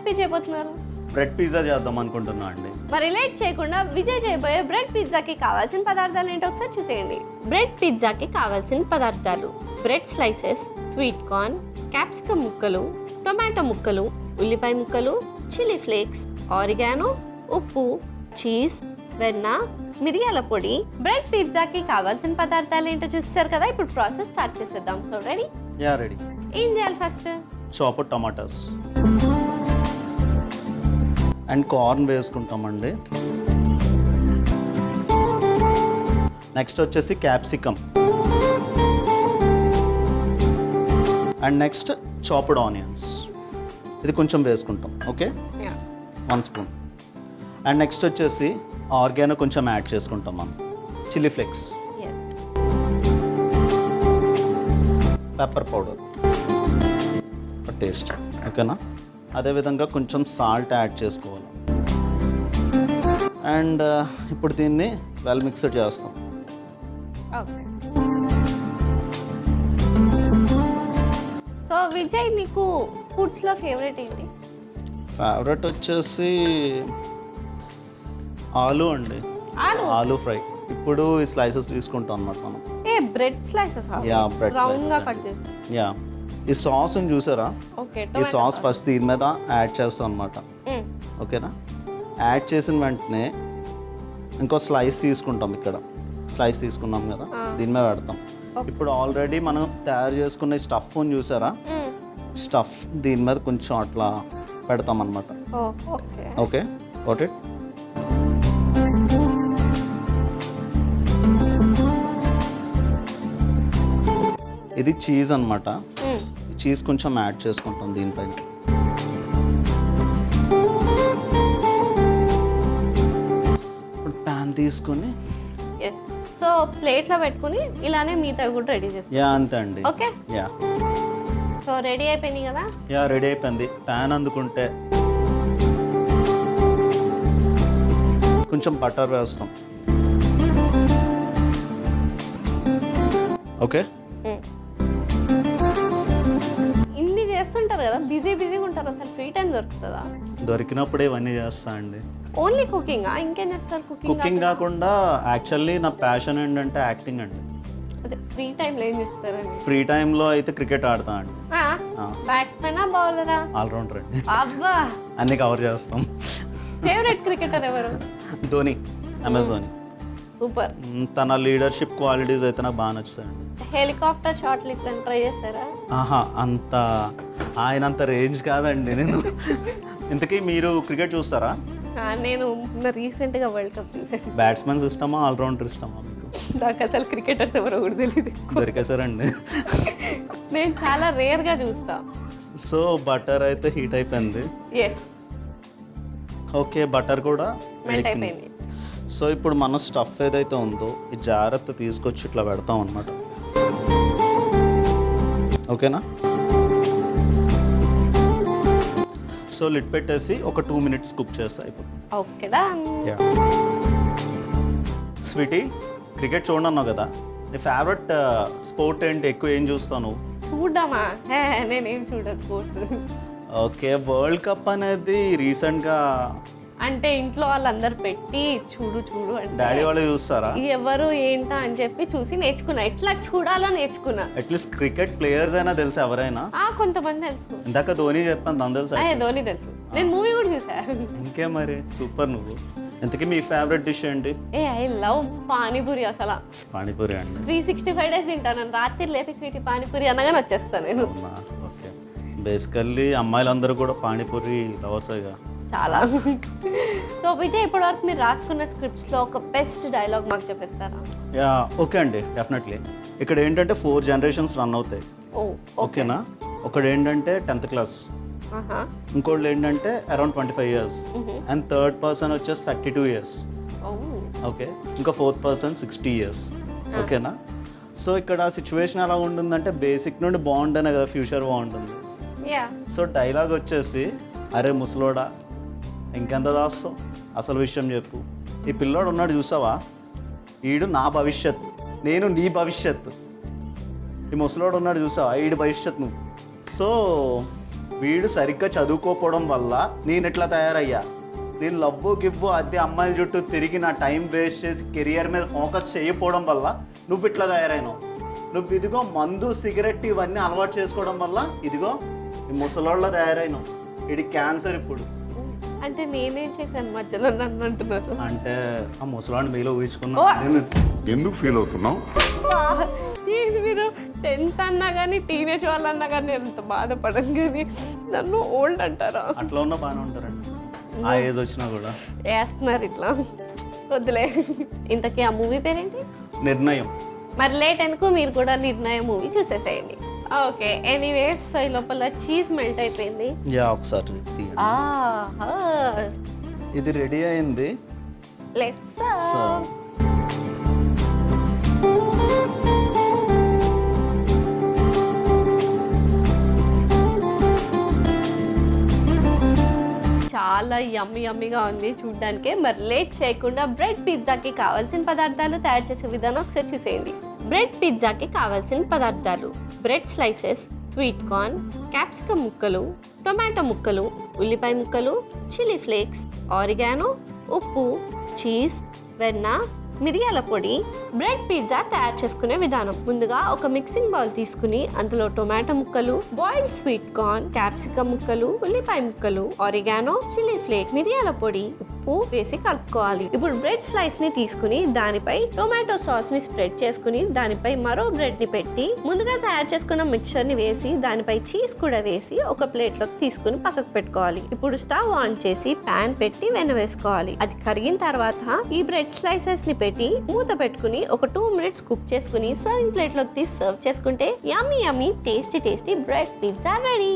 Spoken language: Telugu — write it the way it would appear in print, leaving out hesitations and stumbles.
రెసిపీ చేయబోతున్నారు? బ్రెడ్ పిజ్జా చేద్దాం అనుకుంటున్నా అండి. మరి లేట్ చేయకుండా విజయ్ చేయబోయే బ్రెడ్ పిజ్జాకి కావాల్సిన పదార్థాలు ఏంటో ఒకసారి చూసేయండి. బ్రెడ్ పిజ్జాకి కావాల్సిన పదార్థాలు: bread slices, sweet corn, capsicum ముక్కలు, టొమాటో ముక్కలు, ఉల్లిపాయ ముక్కలు, చిల్లీ ఫ్లేక్స్, ఆరిగానో, ఉప్పు, చీజ్, వెన్న, మిరియాల పొడి. బ్రెడ్ పిజ్జాకి కావాల్సిన పదార్థాలు ఏంటో చూస్తారు కదా. ఇప్పుడు ప్రాసెస్ స్టార్ట్ చేసేద్దాం. So ready? Yeah ready. ఏం చేయాలి first? Chopped tomatoes and corn వేసుకుంటామండి. నెక్స్ట్ వచ్చేసి capsicum and next chopped onions, ఇది కొంచెం వేసుకుంటాం. Okay, 1 spoon. అండ్ నెక్స్ట్ వచ్చేసి ఆర్గానో కొంచెం యాడ్ చేసుకుంటాం మనం. Chilli flakes, pepper powder taste. ఓకేనా? అదేవిధంగా కొంచెం సాల్ట్ యాడ్ చేసుకోవాలి. అండ్ ఇప్పుడు దీన్ని వెల్ మిక్స్డ్ చేస్తాం. సో విజయ్, నీకు ఫుడ్స్లో ఫేవరెట్ ఏంటి? ఫేవరెట్ వచ్చేసి ఆలు అండి. ఆలు ఫ్రై. ఇప్పుడు ఈ స్లైసెస్ తీసుకుంటాం అన్నమాట మనం. Bread slices? Yeah, bread slices. Yeah, ఈ సాస్ని చూసారా? ఈ సాస్ ఫస్ట్ దీని మీద యాడ్ చేస్తాం అనమాట. ఓకేనా? యాడ్ చేసిన వెంటనే ఇంకో స్లైస్ తీసుకుంటాం. ఇక్కడ స్లైస్ తీసుకున్నాం కదా, దీని మీద పెడతాం. ఇప్పుడు ఆల్రెడీ మనం తయారు చేసుకున్న స్టఫ్ని చూసారా? స్టఫ్ దీని మీద కొంచెం అట్లా పెడతాం అనమాట. Okay, got it. ఇది చీజ్ అనమాట. చీజ్ కొంచెం యాడ్ చేసుకుంటాం దీనిపైన. ఇప్పుడు ప్యాన్ తీసుకొని సో ప్లేట్లో పెట్టుకుని ఇలానే మిగతా కూడా రెడీ చేసుకో. యా, అంతే అండి. Okay, yeah. సో రెడీ అయిపోయింది కదా? యా, రెడీ అయిపోయింది. ప్యాన్ అందుకుంటే కొంచెం బటర్ వేస్తాం. ఓకే, ఇన్ని చేస్తుంటారు కదా, బిజీగా ఉంటారు, అసలు ఫ్రీ టైం దొరుకుతుందా? దొరికినప్పుడే ఇవన్నీ చేస్తా అండి. Only cooking? ఇంకేం చేస్తారు? కుకింగ్ కాకుండా యాక్చువల్లీ నా ప్యాషన్ ఏంటంటే యాక్టింగ్ అండి. అదే ఫ్రీ టైంలో ఏం చేస్తారండి? ఫ్రీ టైంలో అయితే క్రికెట్ ఆడతా అండి. బ్యాట్స్మెనా బౌలరా? ఆల్రౌండర్ అండి. అబ్బా, అన్ని కవర్ చేస్తాం. ఫేవరెట్ క్రికెటర్ ఎవరు? ధోని, MS ధోని. సూపర్. తన లీడర్షిప్ క్వాలిటీస్ అయితే నాకు బాగా నచ్చుతాయండి. హెలికాప్టర్ షాట్లు ఇట్లా ట్రై చేస్తారా? అంత ఆయనంత రేంజ్ కాదండి. నేను ఇంతకీ మీరు క్రికెట్ చూస్తారా? నేను రీసెంట్గా వరల్డ్ కప్ చూసాను. బ్యాట్స్మెన్స్ ఇష్టమా, ఆల్రౌండర్ ఇష్టమా మీకు? నాకు అసలు క్రికెటర్స్ ఎవరో కూడా తెలియదు. దొరికేసారండి. నేను చాలా రేర్గా చూస్తా. సో బటర్ అయితే హీట్ అయిపోయింది. ఓకే, బటర్ కూడా మెల్ట్ అయిపోయింది. సో ఇప్పుడు మన స్టఫ్ ఏదైతే ఉందో ఈ జాగ్రత్త తీసుకొచ్చి ఇట్లా పెడతాం అన్నమాట. ఓకేనా? సో లిడ్ పెట్టేసి ఒక 2 minutes కుక్ చేస్తే అయిపోతుంది. ఓకేనా? స్వీటీ, క్రికెట్ చూడన్నావు కదా, నీ ఫేవరెట్ స్పోర్ట్ ఏంటి? ఎక్కువ ఏం చూస్తాను? చూడమా? నేనేం చూడను స్పోర్ట్స్. ఓకే, వరల్డ్ కప్ అనేది రీసెంట్గా అంటే ఇంట్లో వాళ్ళందరూ పెట్టి చూడు అంటే డాడీ వాళ్ళు చూస్తారా? ఎవరు ఏంటా అని చెప్పి చూసి నేర్చుకున్నా. ఎట్లా చూడాలో నేర్చుకున్నా. అట్లీస్ట్ క్రికెట్ ప్లేయర్స్ అయినా తెలుసు ఎవరైనా? కొంతమంది తెలుసు. ఇందాక ధోని చెప్పాను, తను తెలుసా? ధోని తెలుసు. నేను మూవీ కూడా చూసా. ఇంకే మరి, సూపర్. నువ్వు ఇంతకీ మీ ఫేవరెట్ డిష్ ఏంటి? I love panipuri. అసలు పానీపూరి అండి. 365 days తింటాను. రాత్రి లేపి స్వీటీ పానీపూరి అనగానే వచ్చేస్తాను నేను. ఓకే, బేసికల్లీ అమ్మాయిలందరూ కూడా పానీపూరి లవర్సేగా చాలా. సో విజయ్, ఇప్పటివరకు మీరు రాసుకున్న స్క్రిప్ట్స్లో ఒక బెస్ట్ డైలాగ్ మాకు చెప్పేస్తారా? యా, ఓకే అండి, డెఫినెట్లీ. ఇక్కడ ఏంటంటే 4 generations రన్ అవుతాయి. ఓకేనా? ఒకడు ఏంటంటే 10th class, ఇంకోళ్ళు ఏంటంటే around 25 years, and third person వచ్చేసి 32 years. ఓకే, ఇంకా 4th person 60 years. ఓకేనా? సో ఇక్కడ సిచ్యువేషన్ ఎలా ఉంటుందంటే బేసిక్ నుండి బాగుంటేనే కదా ఫ్యూచర్ బాగుంటుంది. సో డైలాగ్ వచ్చేసి, అరే ముసలోడా ఇంకెంత దాస్తావు, అసలు విషయం చెప్పు. ఈ పిల్లోడు ఉన్నాడు చూసావా, ఈడు నా భవిష్యత్తు, నేను నీ భవిష్యత్తు. ఈ ముసలోడు ఉన్నాడు చూసావా, ఈడు భవిష్యత్తు నువ్వు. సో వీడు సరిగ్గా చదువుకోకపోవడం వల్ల నేను ఇట్లా తయారయ్యా. నేను లవ్వు గివ్వు అద్దె అమ్మాయిల చుట్టూ తిరిగి నా టైం వేస్ట్ చేసి కెరియర్ మీద ఫోకస్ చేయకపోవడం వల్ల నువ్వు ఇట్లా తయారైనావు. నువ్వు ఇదిగో మందు సిగరెట్ ఇవన్నీ అలవాటు చేసుకోవడం వల్ల ఇదిగో ఈ ముసలోళ్ళ తయారైనావు. ఇది క్యాన్సర్ ఇప్పుడు. అంటే నేనేం చేశాను మధ్యలో నన్ను అంటున్నారు? అంటే ఆ ముసలాన్ని మీలో ఊహించుకున్నాను. ఎందుకు ఫీల్ అవుతున్నావు? ఏంటి మీరు 10th అన్నా కానీ టీనేజ్ వాళ్ళు అన్నా కానీ ఎంత బాధపడను, కానీ నన్ను ఓల్డ్ అంటారా? అట్లా ఉన్న బాగానే ఉంటారండి, ఆ ఏజ్ వచ్చినా కూడా వేస్తున్నారు ఇట్లా. వద్దులే. ఇంతకీ ఆ మూవీ పేరేంటి? నిర్ణయం. మరి లేట్ ఎందుకు, మీరు కూడా నిర్ణయం మూవీ చూసేసేయండి. ఓకే, ఎనీవేస్ సో ఈ లోపల చీజ్ మెల్ట్ అయిపోయింది. ఒకసారి తీయండి. ఆహా, ఇది రెడీ అయింది. లెట్స్ చాలా యమ్మీగా ఉంది చూడ్డానికే. మరి లేట్ చేయకుండా బ్రెడ్ పిజ్జాకి కావాల్సిన పదార్థాలు తయారు చేసే విధానం ఒకసారి చూసేయండి. బ్రెడ్ పిజ్జాకి కావాల్సిన పదార్థాలు: bread slices, sweet corn, capsicum ముక్కలు, టొమాటో ముక్కలు, ఉల్లిపాయ ముక్కలు, చిల్లీ ఫ్లేక్స్, ఆరిగానో, ఉప్పు, చీజ్, వెన్న, మిరియాల పొడి. బ్రెడ్ పిజ్జా తయారు చేసుకునే విధానం: ముందుగా ఒక మిక్సింగ్ బౌల్ తీసుకుని అందులో టొమాటో ముక్కలు, బాయిల్డ్ స్వీట్ కార్న్, క్యాప్సికమ్ ముక్కలు, ఉల్లిపాయ ముక్కలు, ఆరిగానో, చిల్లీ ఫ్లేక్, మిరియాల పొడి, ఉప్పు వేసి కలుపుకోవాలి. ఇప్పుడు బ్రెడ్ స్లైస్ ని తీసుకుని దానిపై టొమాటో సాస్ ని స్ప్రెడ్ చేసుకుని దానిపై మరో బ్రెడ్ ని పెట్టి ముందుగా తయారు చేసుకున్న మిక్చర్ ని వేసి దానిపై చీజ్ కూడా వేసి ఒక ప్లేట్ లోకి తీసుకుని పక్కకు పెట్టుకోవాలి. ఇప్పుడు స్టవ్ ఆన్ చేసి పాన్ పెట్టి వెన్న వేసుకోవాలి. అది కరిగిన తర్వాత ఈ బ్రెడ్ స్లైసెస్ ని పెట్టి మూత పెట్టుకుని ఒక 2 minutes కుక్ చేసుకుని సర్వింగ్ ప్లేట్ లోకి తీసి సర్వ్ చేసుకుంటే yummy tasty bread pizza ready.